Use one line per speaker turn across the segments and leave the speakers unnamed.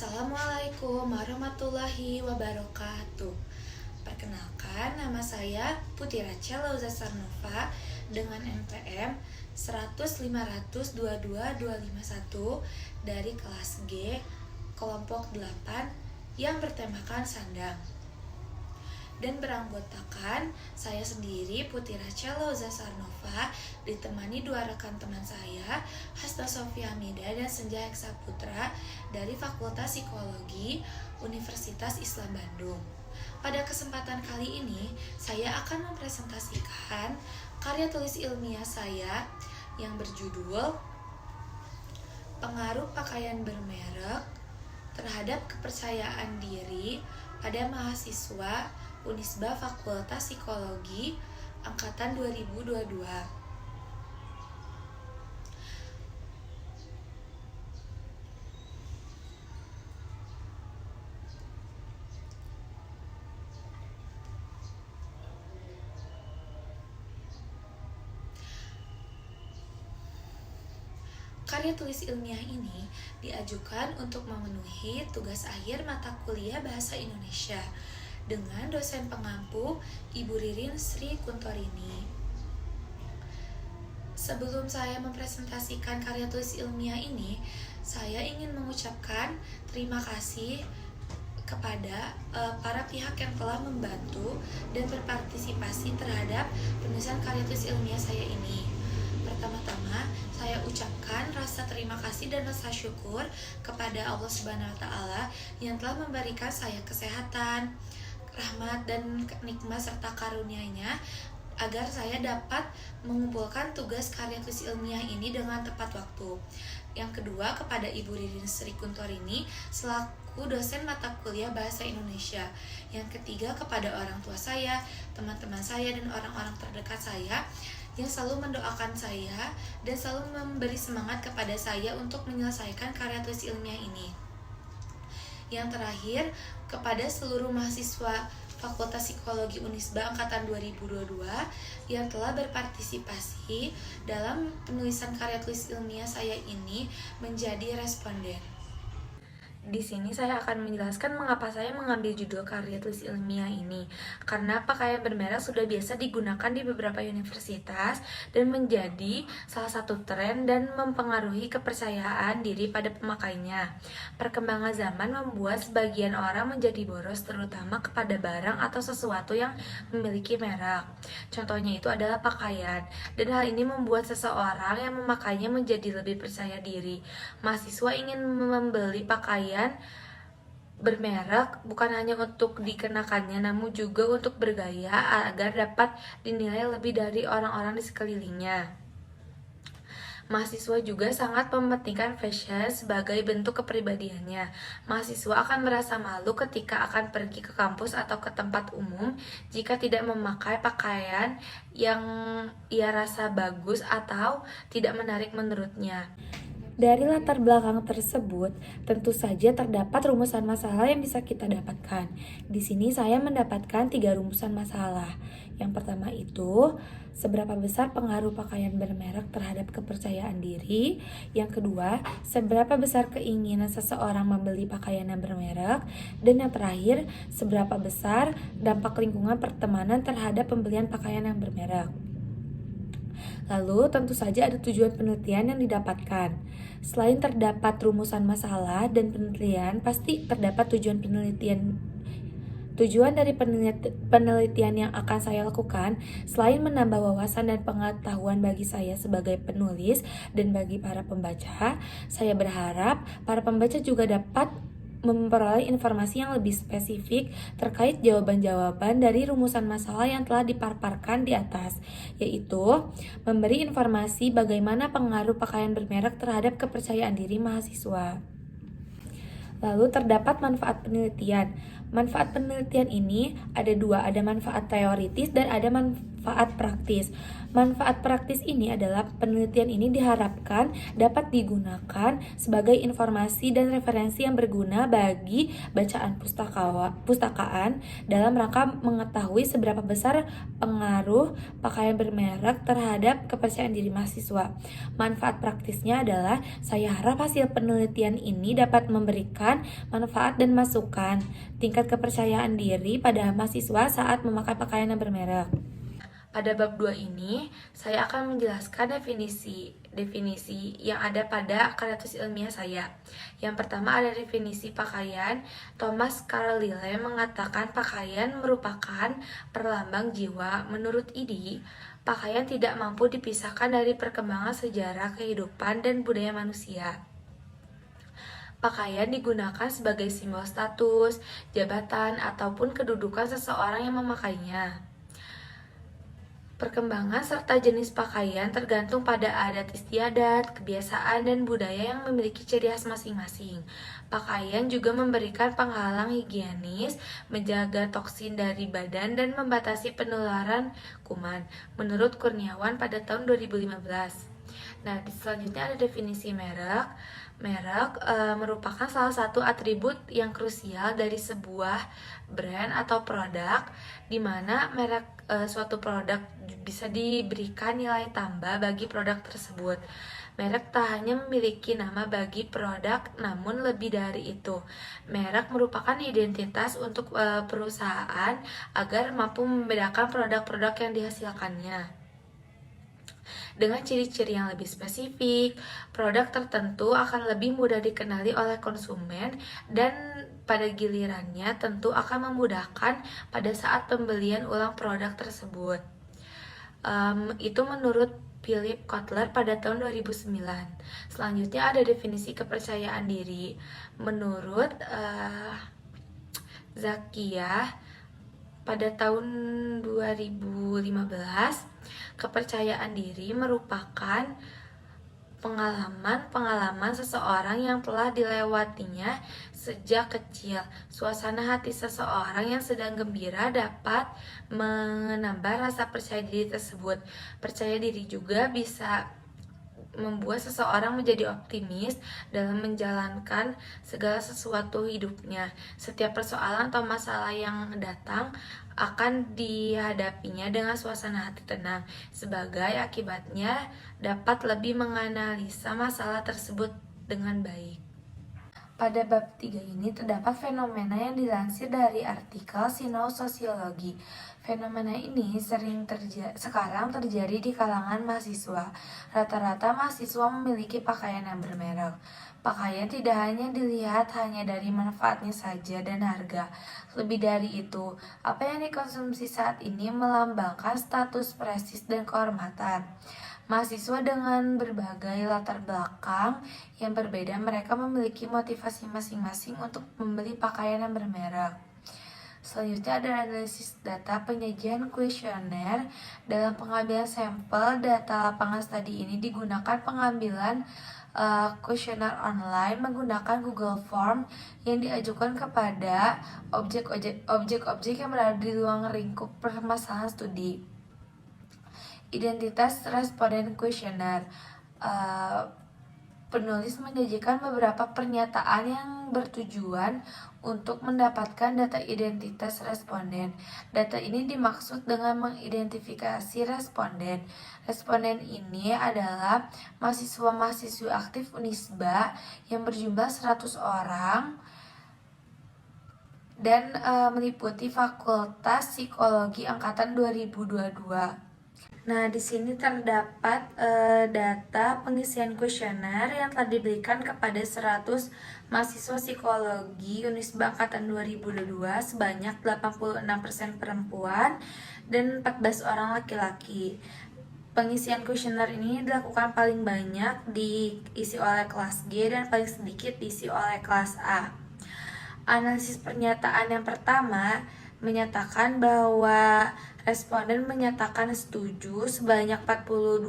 Assalamualaikum warahmatullahi wabarakatuh. Perkenalkan, nama saya Putri Rachel Lauza Sarnova dengan NPM 100502251 dari kelas G, kelompok 8 yang bertemakan sandang. Dan beranggotakan saya sendiri, Putri Rachel Lauza Sarnova, ditemani dua rekan teman saya, Hasna Sofia Hamida dan Senja Heksa Putra dari Fakultas Psikologi Universitas Islam Bandung. Pada kesempatan kali ini, saya akan mempresentasikan karya tulis ilmiah saya yang berjudul Pengaruh Pakaian Bermerek Terhadap Kepercayaan Diri pada Mahasiswa Unisba Fakultas Psikologi Angkatan 2022. Karya tulis ilmiah ini diajukan untuk memenuhi tugas akhir mata kuliah Bahasa Indonesia dengan dosen pengampu Ibu Ririn Sri Kuntorini. Sebelum saya mempresentasikan karya tulis ilmiah ini, saya ingin mengucapkan terima kasih kepada para pihak yang telah membantu dan berpartisipasi terhadap penulisan karya tulis ilmiah saya ini. Pertama-tama, saya ucapkan rasa terima kasih dan rasa syukur kepada Allah Subhanahu wa Ta'ala yang telah memberikan saya kesehatan, rahmat dan nikmat serta karunia-Nya agar saya dapat mengumpulkan tugas karya tulis ilmiah ini dengan tepat waktu. Yang kedua, kepada Ibu Ririn Sri Kuntorini selaku dosen mata kuliah Bahasa Indonesia. Yang ketiga, kepada orang tua saya, teman-teman saya dan orang-orang terdekat saya yang selalu mendoakan saya dan selalu memberi semangat kepada saya untuk menyelesaikan karya tulis ilmiah ini. Yang terakhir, kepada seluruh mahasiswa Fakultas Psikologi Unisba Angkatan 2022 yang telah berpartisipasi dalam penulisan karya tulis ilmiah saya ini menjadi responden. Di sini saya akan menjelaskan mengapa saya mengambil judul karya tulis ilmiah ini. Karena pakaian bermerek sudah biasa digunakan di beberapa universitas dan menjadi salah satu tren dan mempengaruhi kepercayaan diri pada pemakainya. Perkembangan zaman membuat sebagian orang menjadi boros terutama kepada barang atau sesuatu yang memiliki merek. Contohnya itu adalah pakaian. Dan hal ini membuat seseorang yang memakainya menjadi lebih percaya diri. Mahasiswa ingin membeli pakaian bermerek bukan hanya untuk dikenakannya namun juga untuk bergaya agar dapat dinilai lebih dari orang-orang di sekelilingnya. Mahasiswa juga sangat mementingkan fashion sebagai bentuk kepribadiannya. Mahasiswa akan merasa malu ketika akan pergi ke kampus atau ke tempat umum jika tidak memakai pakaian yang ia rasa bagus atau tidak menarik menurutnya. Dari latar belakang tersebut, tentu saja terdapat rumusan masalah yang bisa kita dapatkan. Di sini saya mendapatkan 3 rumusan masalah. Yang pertama itu, seberapa besar pengaruh pakaian bermerek terhadap kepercayaan diri. Yang kedua, seberapa besar keinginan seseorang membeli pakaian yang bermerek. Dan yang terakhir, seberapa besar dampak lingkungan pertemanan terhadap pembelian pakaian yang bermerek. Lalu tentu saja ada tujuan penelitian yang didapatkan. Selain terdapat rumusan masalah dan penelitian, pasti terdapat tujuan penelitian. Tujuan dari penelitian yang akan saya lakukan, selain menambah wawasan dan pengetahuan bagi saya sebagai penulis dan bagi para pembaca, saya berharap para pembaca juga dapat memperoleh informasi yang lebih spesifik terkait jawaban-jawaban dari rumusan masalah yang telah dipaparkan di atas, yaitu memberi informasi bagaimana pengaruh pakaian bermerek terhadap kepercayaan diri mahasiswa. Lalu terdapat manfaat penelitian. Manfaat penelitian ini ada 2, ada manfaat teoritis dan ada manfaat praktis. Manfaat praktis ini adalah penelitian ini diharapkan dapat digunakan sebagai informasi dan referensi yang berguna bagi bacaan pustakaan dalam rangka mengetahui seberapa besar pengaruh pakaian bermerek terhadap kepercayaan diri mahasiswa. Manfaat praktisnya adalah saya harap hasil penelitian ini dapat memberikan manfaat dan masukan tingkat kepercayaan diri pada mahasiswa saat memakai pakaian yang bermerek. Pada bab 2 ini, saya akan menjelaskan definisi yang ada pada karya tulis ilmiah saya. Yang pertama ada definisi pakaian. Thomas Carlyle mengatakan pakaian merupakan perlambang jiwa. Menurut IDI, pakaian tidak mampu dipisahkan dari perkembangan sejarah, kehidupan, dan budaya manusia. Pakaian digunakan sebagai simbol status, jabatan, ataupun kedudukan seseorang yang memakainya. Perkembangan serta jenis pakaian tergantung pada adat istiadat, kebiasaan, dan budaya yang memiliki ciri khas masing-masing. Pakaian juga memberikan penghalang higienis, menjaga toksin dari badan, dan membatasi penularan kuman, menurut Kurniawan pada tahun 2015. Nah, selanjutnya ada definisi merek. Merek merupakan salah satu atribut yang krusial dari sebuah brand atau produk, di mana merek suatu produk bisa diberikan nilai tambah bagi produk tersebut. Merek tak hanya memiliki nama bagi produk, namun lebih dari itu. Merek merupakan identitas untuk perusahaan agar mampu membedakan produk-produk yang dihasilkannya. Dengan ciri-ciri yang lebih spesifik, produk tertentu akan lebih mudah dikenali oleh konsumen dan pada gilirannya tentu akan memudahkan pada saat pembelian ulang produk tersebut. Itu menurut Philip Kotler pada tahun 2009. Selanjutnya ada definisi kepercayaan diri. Menurut Zakiyah pada tahun 2015, kepercayaan diri merupakan pengalaman seseorang yang telah dilewatinya sejak kecil. Suasana hati seseorang yang sedang gembira dapat menambah rasa percaya diri tersebut. Percaya diri juga bisa membuat seseorang menjadi optimis dalam menjalankan segala sesuatu hidupnya. Setiap persoalan atau masalah yang datang akan dihadapinya dengan suasana hati tenang. Sebagai akibatnya dapat lebih menganalisa masalah tersebut dengan baik. Pada bab 3 ini terdapat fenomena yang dilansir dari artikel Sinososiologi. Fenomena ini sekarang terjadi di kalangan mahasiswa. Rata-rata mahasiswa memiliki pakaian yang bermerek. Pakaian tidak hanya dilihat hanya dari manfaatnya saja dan harga. Lebih dari itu, apa yang dikonsumsi saat ini melambangkan status prestis dan kehormatan. Mahasiswa dengan berbagai latar belakang yang berbeda, mereka memiliki motivasi masing-masing untuk membeli pakaian yang bermerek. Selanjutnya ada analisis data penyajian kuesioner. Dalam pengambilan sampel data lapangan studi ini digunakan pengambilan kuesioner online menggunakan Google Form yang diajukan kepada objek-objek yang berada di ruang lingkup permasalahan studi. Identitas responden kuesioner. Penulis menyajikan beberapa pernyataan yang bertujuan untuk mendapatkan data identitas responden. Data ini dimaksud dengan mengidentifikasi responden. Responden ini adalah mahasiswa-mahasiswi aktif Unisba yang berjumlah 100 orang dan meliputi Fakultas Psikologi Angkatan 2022. Nah, di sini terdapat data pengisian kuesioner yang telah diberikan kepada 100 mahasiswa psikologi Unisba Angkatan 2022 sebanyak 86% perempuan dan 14 orang laki-laki. Pengisian kuesioner ini dilakukan paling banyak diisi oleh kelas G dan paling sedikit diisi oleh kelas A. Analisis pernyataan yang pertama, menyatakan bahwa responden menyatakan setuju sebanyak 42%.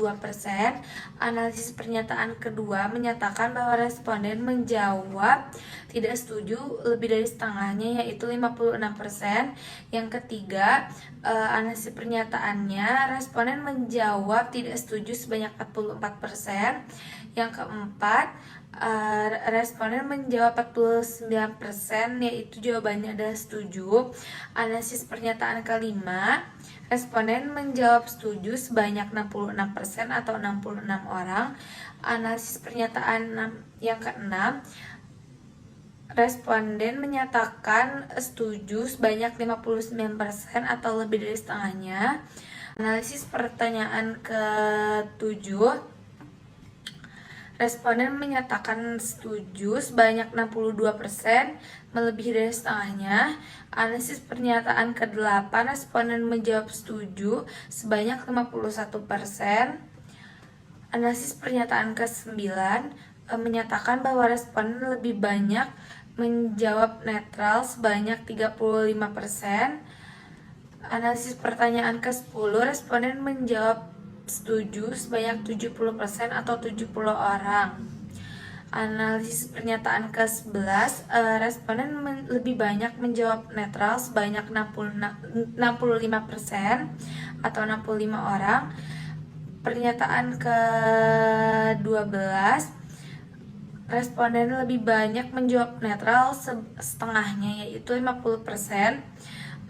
Analisis pernyataan kedua menyatakan bahwa responden menjawab tidak setuju lebih dari setengahnya, yaitu 56%. Yang ketiga, analisis pernyataannya responden menjawab tidak setuju sebanyak 44%. Yang keempat, responden menjawab 49%, yaitu jawabannya adalah setuju. Analisis pernyataan kelima, responden menjawab setuju sebanyak 66% atau 66 orang. Analisis pernyataan yang keenam, responden menyatakan setuju sebanyak 59% atau lebih dari setengahnya. Analisis pertanyaan ketujuh, responden menyatakan setuju sebanyak 62%, melebihi dari setengahnya. Analisis pernyataan ke-8, responden menjawab setuju sebanyak 51%. Analisis pernyataan ke-9 menyatakan bahwa responden lebih banyak menjawab netral sebanyak 35%. Analisis pertanyaan ke-10, responden menjawab setuju sebanyak 70% atau 70 orang. Analisis pernyataan ke-11, responden lebih banyak menjawab netral sebanyak 65% atau 65 orang. Pernyataan ke-12, responden lebih banyak menjawab netral setengahnya, yaitu 50%.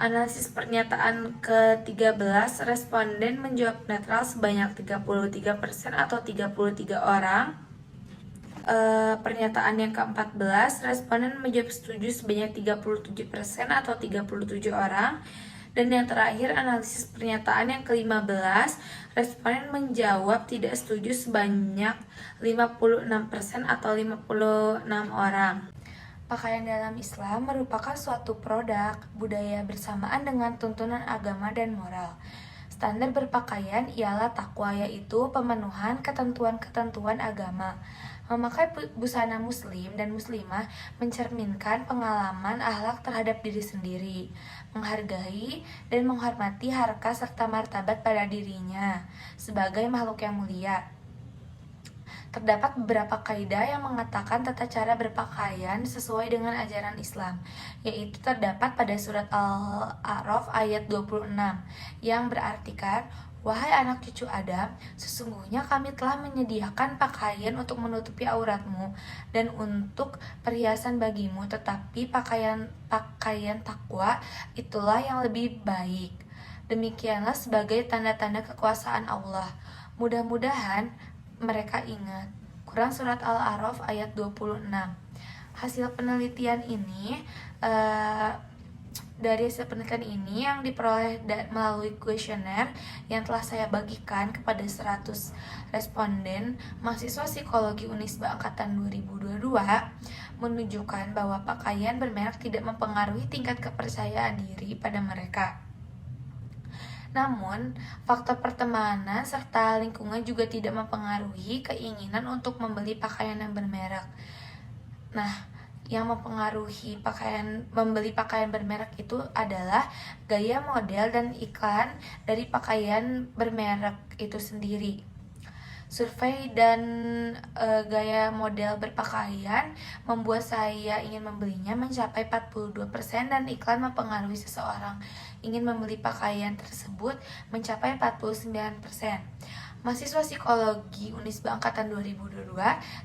Analisis pernyataan ke-13, responden menjawab netral sebanyak 33% atau 33 orang. Pernyataan yang ke-14, responden menjawab setuju sebanyak 37% atau 37 orang. Dan yang terakhir, analisis pernyataan yang ke-15, responden menjawab tidak setuju sebanyak 56% atau 56 orang. Pakaian dalam Islam merupakan suatu produk budaya bersamaan dengan tuntunan agama dan moral. Standar berpakaian ialah takwa, yaitu pemenuhan ketentuan-ketentuan agama. Memakai busana muslim dan muslimah mencerminkan pengalaman akhlak terhadap diri sendiri, menghargai dan menghormati harkat serta martabat pada dirinya sebagai makhluk yang mulia. Terdapat beberapa kaidah yang mengatakan tata cara berpakaian sesuai dengan ajaran Islam, yaitu terdapat pada surat Al-A'raf ayat 26 yang berartikan, "Wahai anak cucu Adam, sesungguhnya kami telah menyediakan pakaian untuk menutupi auratmu dan untuk perhiasan bagimu, tetapi pakaian takwa itulah yang lebih baik. Demikianlah sebagai tanda-tanda kekuasaan Allah. Mudah-mudahan mereka ingat." Quran Surat Al-A'raf ayat 26. Hasil penelitian ini Dari hasil penelitian ini yang diperoleh melalui kuesioner yang telah saya bagikan kepada 100 responden mahasiswa psikologi Unisba angkatan 2022 menunjukkan bahwa pakaian bermerek tidak mempengaruhi tingkat kepercayaan diri pada mereka. Namun, faktor pertemanan serta lingkungan juga tidak mempengaruhi keinginan untuk membeli pakaian yang bermerek. Nah, yang mempengaruhi membeli pakaian bermerek itu adalah gaya model dan iklan dari pakaian bermerek itu sendiri. Survei dan gaya model berpakaian membuat saya ingin membelinya mencapai 42% dan iklan mempengaruhi seseorang ingin membeli pakaian tersebut mencapai 49%. Mahasiswa psikologi Unisba angkatan 2022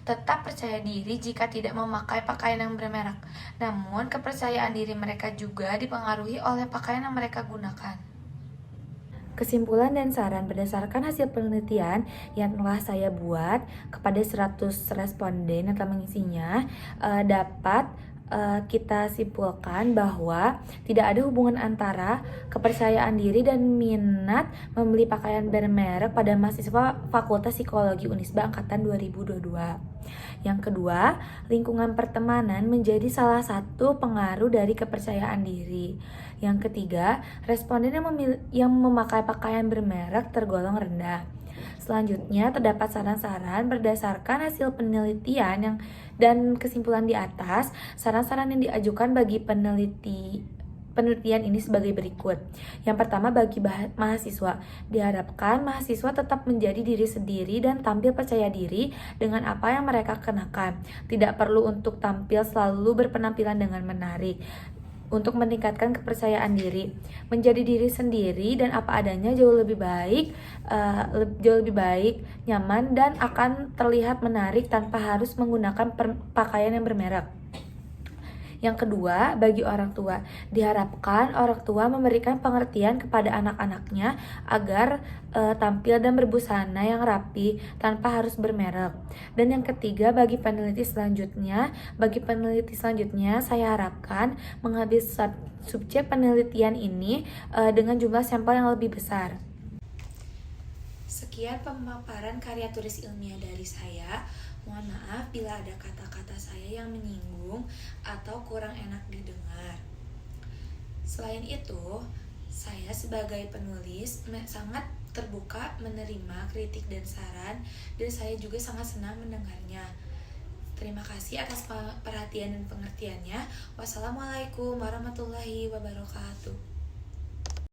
tetap percaya diri jika tidak memakai pakaian yang bermerek. Namun, kepercayaan diri mereka juga dipengaruhi oleh pakaian yang mereka gunakan. Kesimpulan dan saran berdasarkan hasil penelitian yang telah saya buat kepada 100 responden yang telah mengisinya dapat kita simpulkan bahwa tidak ada hubungan antara kepercayaan diri dan minat membeli pakaian bermerek pada mahasiswa Fakultas Psikologi Unisba angkatan 2022. Yang kedua, lingkungan pertemanan menjadi salah satu pengaruh dari kepercayaan diri. Yang ketiga, responden yang memakai pakaian bermerek tergolong rendah. Selanjutnya, terdapat saran-saran berdasarkan hasil penelitian dan kesimpulan di atas. Saran-saran yang diajukan bagi
penelitian ini sebagai berikut. Yang pertama, bagi mahasiswa, diharapkan mahasiswa tetap menjadi diri sendiri dan tampil percaya diri dengan apa yang mereka kenakan. Tidak perlu untuk tampil selalu berpenampilan dengan menarik. Untuk meningkatkan kepercayaan diri, menjadi diri sendiri dan apa adanya jauh lebih baik, nyaman, dan akan terlihat menarik tanpa harus menggunakan pakaian yang bermerek. Yang kedua, bagi orang tua, diharapkan orang tua memberikan pengertian kepada anak-anaknya agar tampil dan berbusana yang rapi tanpa harus bermerek. Dan yang ketiga, bagi peneliti selanjutnya saya harapkan mengambil subjek penelitian ini dengan jumlah sampel yang lebih besar.
Sekian pemaparan karya tulis ilmiah dari saya. Mohon maaf bila ada kata-kata saya yang menyinggung atau kurang enak didengar. Selain itu, saya sebagai penulis sangat terbuka menerima kritik dan saran, dan saya juga sangat senang mendengarnya. Terima kasih atas perhatian dan pengertiannya. Wassalamualaikum warahmatullahi wabarakatuh.